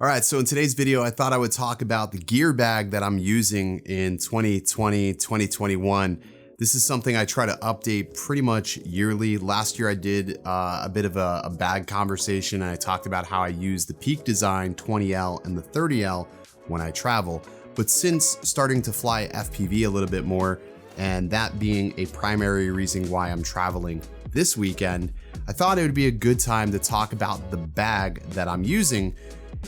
All right, so in today's video, I thought I would talk about the gear bag that I'm using in 2020, 2021. This is something I try to update pretty much yearly. Last year I did a bit of a bag conversation, and I talked about how I use the Peak Design 20L and the 30L when I travel. But since starting to fly FPV a little bit more, and that being a primary reason why I'm traveling this weekend, I thought it would be a good time to talk about the bag that I'm using.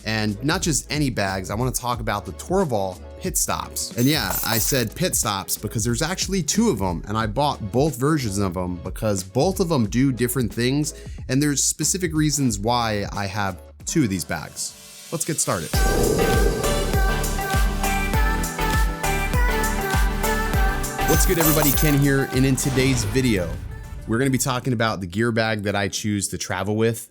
And not just any bags, I want to talk about the Torvol Pitstops. And yeah, I said Pitstops because there's actually two of them, and I bought both versions of them because both of them do different things, and there's specific reasons why I have two of these bags. Let's get started. What's good, everybody? Ken here, and in today's video, we're going to be talking about the gear bag that I choose to travel with.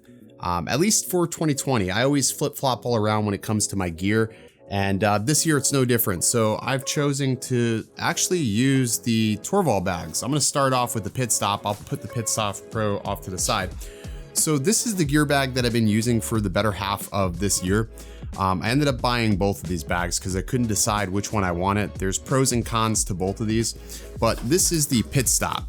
At least for 2020, I always flip-flop all around when it comes to my gear, and this year it's no different. So I've chosen to actually use the Torvol bags. I'm going to start off with the Pitstop. I'll put the Pitstop Pro off to the side. So this is the gear bag that I've been using for the better half of this year. I ended up buying both of these bags because I couldn't decide which one I wanted. There's pros and cons to both of these, but this is the Pitstop.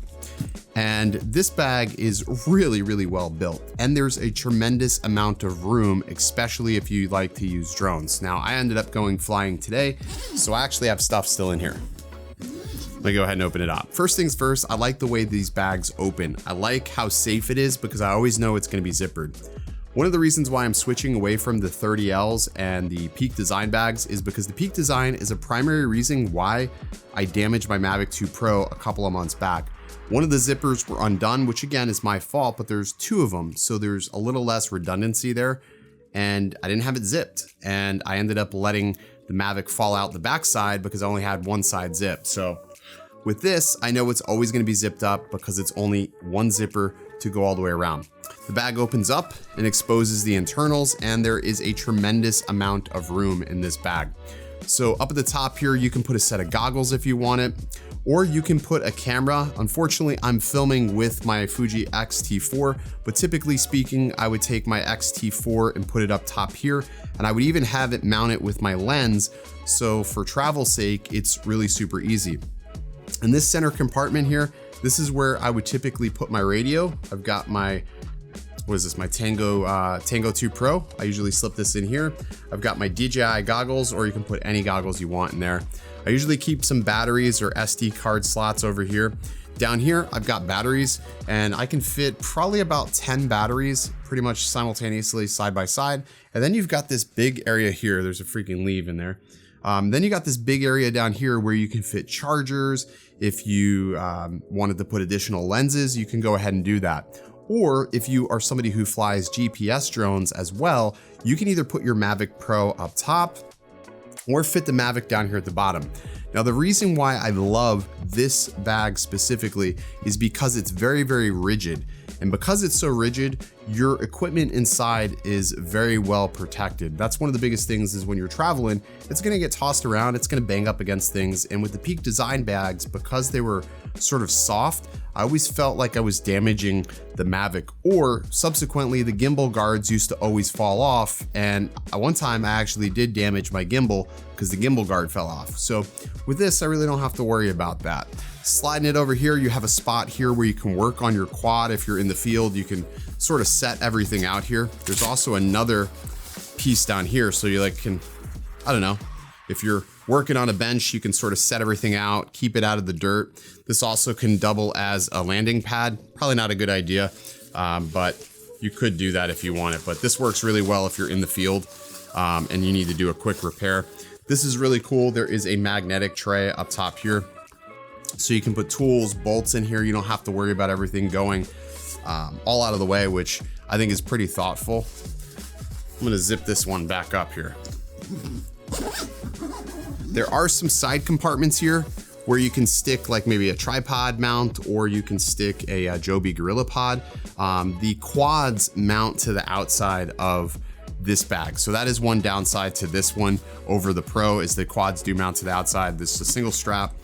And this bag is really, really well built. And there's a tremendous amount of room, especially if you like to use drones. Now, I ended up going flying today, so I actually have stuff still in here. Let me go ahead and open it up. First things first, I like the way these bags open. I like how safe it is because I always know it's gonna be zippered. One of the reasons why I'm switching away from the 30Ls and the Peak Design bags is because the Peak Design is a primary reason why I damaged my Mavic 2 Pro a couple of months back. One of the zippers were undone, which again is my fault, but there's two of them, so there's a little less redundancy there, and I didn't have it zipped, and I ended up letting the Mavic fall out the backside because I only had one side zipped. So with this, I know it's always going to be zipped up because it's only one zipper to go all the way around. The bag opens up and exposes the internals, and there is a tremendous amount of room in this bag. So up at the top here, you can put a set of goggles if you want it, or you can put a camera. Unfortunately, I'm filming with my Fuji X-T4, but typically speaking, I would take my X-T4 and put it up top here, and I would even have it mounted with my lens. So for travel's sake, it's really super easy. In this center compartment here, this is where I would typically put my radio. I've got my, what is this, my Tango 2 Pro. I usually slip this in here. I've got my DJI goggles, or you can put any goggles you want in there. I usually keep some batteries or SD card slots over here. Down here, I've got batteries, and I can fit probably about 10 batteries pretty much simultaneously side by side. And then you've got this big area here. There's a freaking leaf in there. Then you got this big area down here where you can fit chargers. If you wanted to put additional lenses, you can go ahead and do that. Or if you are somebody who flies GPS drones as well, you can either put your Mavic Pro up top or fit the Mavic down here at the bottom. Now, the reason why I love this bag specifically is because it's very, very rigid. And because it's so rigid, your equipment inside is very well protected. That's one of the biggest things is when you're traveling, it's gonna get tossed around, it's gonna bang up against things. And with the Peak Design bags, because they were sort of soft, I always felt like I was damaging the Mavic, or subsequently the gimbal guards used to always fall off. And at one time I actually did damage my gimbal because the gimbal guard fell off. So with this, I really don't have to worry about that. Sliding it over here, you have a spot here where you can work on your quad. If you're in the field, you can sort of set everything out here. There's also another piece down here. So you can, I don't know, if you're working on a bench, you can sort of set everything out, keep it out of the dirt. This also can double as a landing pad. Probably not a good idea, but you could do that if you want it. But this works really well if you're in the field and you need to do a quick repair. This is really cool. There is a magnetic tray up top here. So you can put tools, bolts in here. You don't have to worry about everything going all out of the way, which I think is pretty thoughtful. I'm gonna zip this one back up here. There are some side compartments here where you can stick like maybe a tripod mount, or you can stick a Joby Gorilla Pod. The quads mount to the outside of this bag. So that is one downside to this one over the Pro, is the quads do mount to the outside. This is a single strap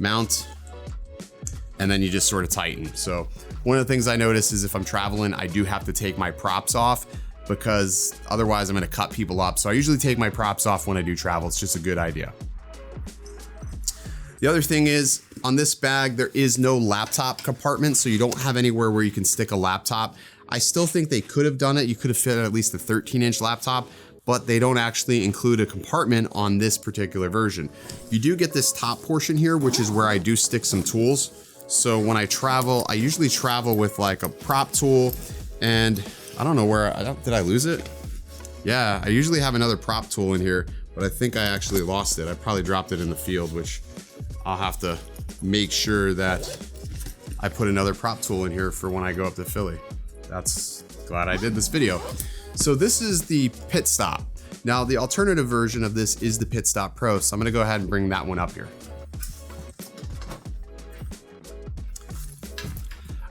mount, and then you just sort of tighten. So one of the things I notice is if I'm traveling, I do have to take my props off. because otherwise I'm gonna cut people up. So I usually take my props off when I do travel. It's just a good idea. The other thing is, on this bag, there is no laptop compartment, so you don't have anywhere where you can stick a laptop. I still think they could have done it. You could have fit at least a 13-inch laptop, but they don't actually include a compartment on this particular version. You do get this top portion here, which is where I do stick some tools. So when I travel, I usually travel with like a prop tool, and I don't know where, did I lose it? Yeah, I usually have another prop tool in here, but I think I actually lost it. I probably dropped it in the field, which I'll have to make sure that I put another prop tool in here for when I go up to Philly. That's glad I did this video. So this is the Pitstop. Now the alternative version of this is the Pitstop Pro. So I'm gonna go ahead and bring that one up here.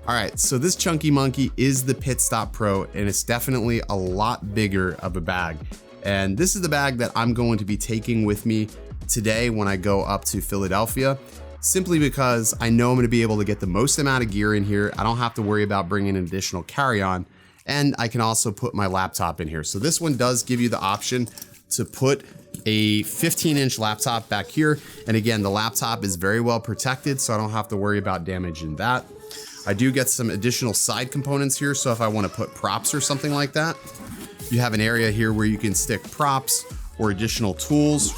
All right, so this chunky monkey is the Pitstop Pro, and it's definitely a lot bigger of a bag. And this is the bag that I'm going to be taking with me today when I go up to Philadelphia, simply because I know I'm gonna be able to get the most amount of gear in here. I don't have to worry about bringing an additional carry-on, and I can also put my laptop in here. So this one does give you the option to put a 15-inch laptop back here. And again, the laptop is very well protected, so I don't have to worry about damaging that. I do get some additional side components here, so if I wanna put props or something like that, you have an area here where you can stick props or additional tools.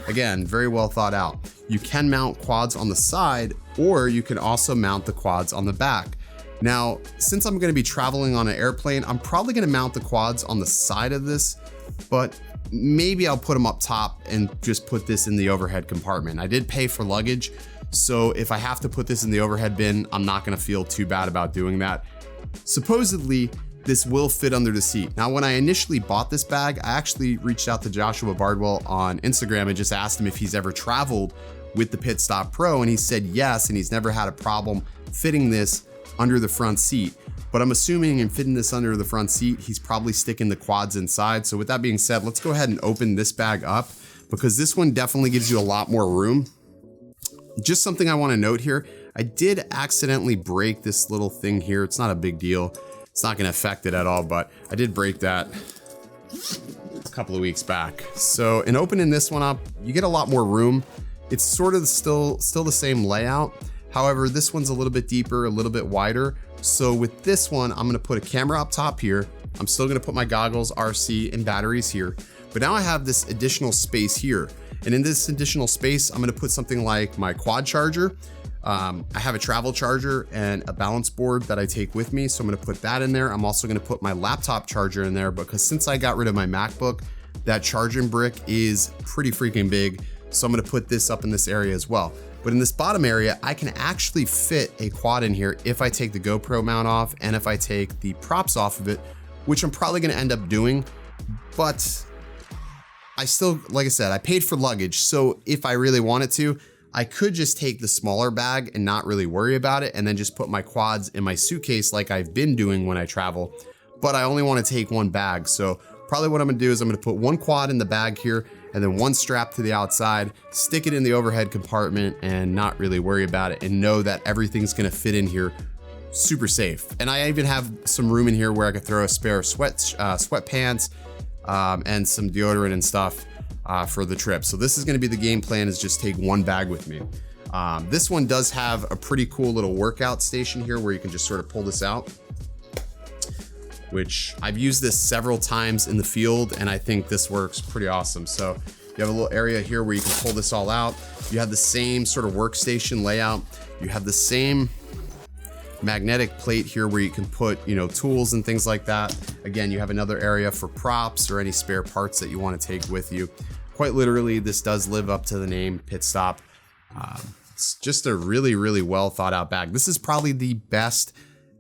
Again, very well thought out. You can mount quads on the side, or you can also mount the quads on the back. Now, since I'm gonna be traveling on an airplane, I'm probably gonna mount the quads on the side of this, but maybe I'll put them up top and just put this in the overhead compartment. I did pay for luggage, so if I have to put this in the overhead bin, I'm not gonna feel too bad about doing that. Supposedly, this will fit under the seat. Now, when I initially bought this bag, I actually reached out to Joshua Bardwell on Instagram and just asked him if he's ever traveled with the Pitstop Pro, and he said yes, and he's never had a problem fitting this under the front seat. But I'm assuming in fitting this under the front seat, he's probably sticking the quads inside. So with that being said, let's go ahead and open this bag up, because this one definitely gives you a lot more room. Just something I want to note here, I did accidentally break this little thing here. It's not a big deal. It's not gonna affect it at all, but I did break that a couple of weeks back. So in opening this one up, you get a lot more room. It's sort of still the same layout. However, this one's a little bit deeper, a little bit wider. So with this one, I'm gonna put a camera up top here. I'm still gonna put my goggles, RC, and batteries here. But now I have this additional space here. And in this additional space, I'm gonna put something like my quad charger. I have a travel charger and a balance board that I take with me, so I'm gonna put that in there. I'm also gonna put my laptop charger in there, because since I got rid of my MacBook, that charging brick is pretty freaking big. So I'm gonna put this up in this area as well. But in this bottom area, I can actually fit a quad in here if I take the GoPro mount off and if I take the props off of it, which I'm probably gonna end up doing. But I still, like I said, I paid for luggage. So if I really wanted to, I could just take the smaller bag and not really worry about it, and then just put my quads in my suitcase like I've been doing when I travel. But I only want to take one bag. So probably what I'm gonna do is I'm gonna put one quad in the bag here and then one strap to the outside, stick it in the overhead compartment and not really worry about it, and know that everything's gonna fit in here super safe. And I even have some room in here where I could throw a spare sweatpants and some deodorant and stuff for the trip. So this is gonna be the game plan, is just take one bag with me. This one does have a pretty cool little workout station here where you can just sort of pull this out, which I've used this several times in the field, and I think this works pretty awesome. So you have a little area here where you can pull this all out. You have the same sort of workstation layout. You have the same magnetic plate here where you can put, tools and things like that. Again, you have another area for props or any spare parts that you want to take with you. Quite literally, this does live up to the name Pitstop. It's just a really, really well thought out bag. This is probably the best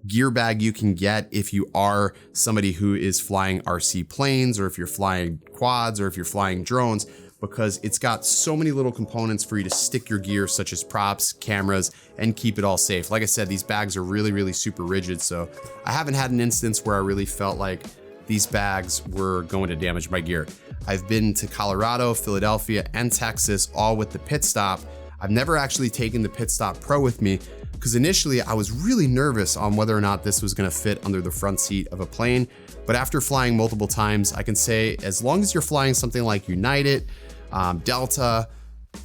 gear bag you can get if you are somebody who is flying RC planes, or if you're flying quads, or if you're flying drones, because it's got so many little components for you to stick your gear, such as props, cameras, and keep it all safe. Like I said, these bags are really, really super rigid, so I haven't had an instance where I really felt like these bags were going to damage my gear. I've been to Colorado, Philadelphia, and Texas, all with the Pitstop. I've never actually taken the Pitstop Pro with me, because initially I was really nervous on whether or not this was gonna fit under the front seat of a plane. But after flying multiple times, I can say as long as you're flying something like United, Delta,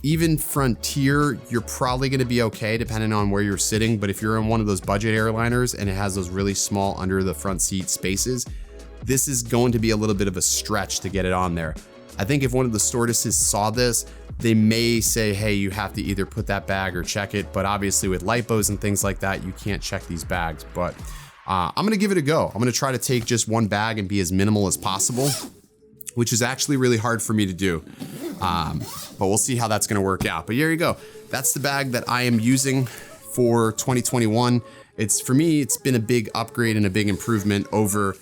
even Frontier, you're probably gonna be okay depending on where you're sitting. But if you're in one of those budget airliners and it has those really small under the front seat spaces, this is going to be a little bit of a stretch to get it on there. I think if one of the stewardesses saw this, they may say, hey, you have to either put that bag or check it. But obviously with lipos and things like that, you can't check these bags. But I'm gonna give it a go. I'm gonna try to take just one bag and be as minimal as possible, which is actually really hard for me to do. But we'll see how that's gonna work out. But here you go. That's the bag that I am using for 2021. For me, it's been a big upgrade and a big improvement over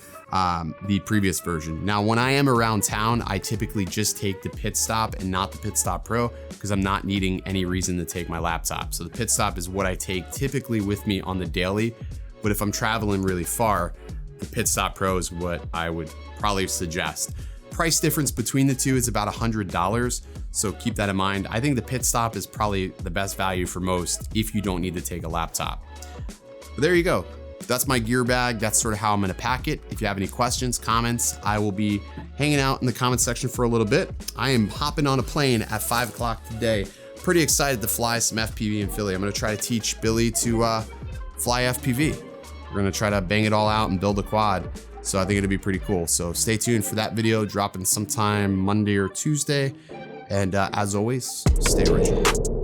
the previous version. Now, when I am around town, I typically just take the Pitstop and not the Pitstop Pro because I'm not needing any reason to take my laptop. So the Pitstop is what I take typically with me on the daily. But if I'm traveling really far, the Pitstop Pro is what I would probably suggest. Price difference between the two is about $100. So keep that in mind. I think the Pitstop is probably the best value for most if you don't need to take a laptop. But there you go. That's my gear bag. That's sort of how I'm gonna pack it. If you have any questions, comments, I will be hanging out in the comment section for a little bit. I am hopping on a plane at 5 o'clock today. Pretty excited to fly some FPV in Philly. I'm gonna try to teach Billy to fly FPV. We're gonna try to bang it all out and build a quad. So I think it'll be pretty cool. So stay tuned for that video, dropping sometime Monday or Tuesday. And as always, stay original.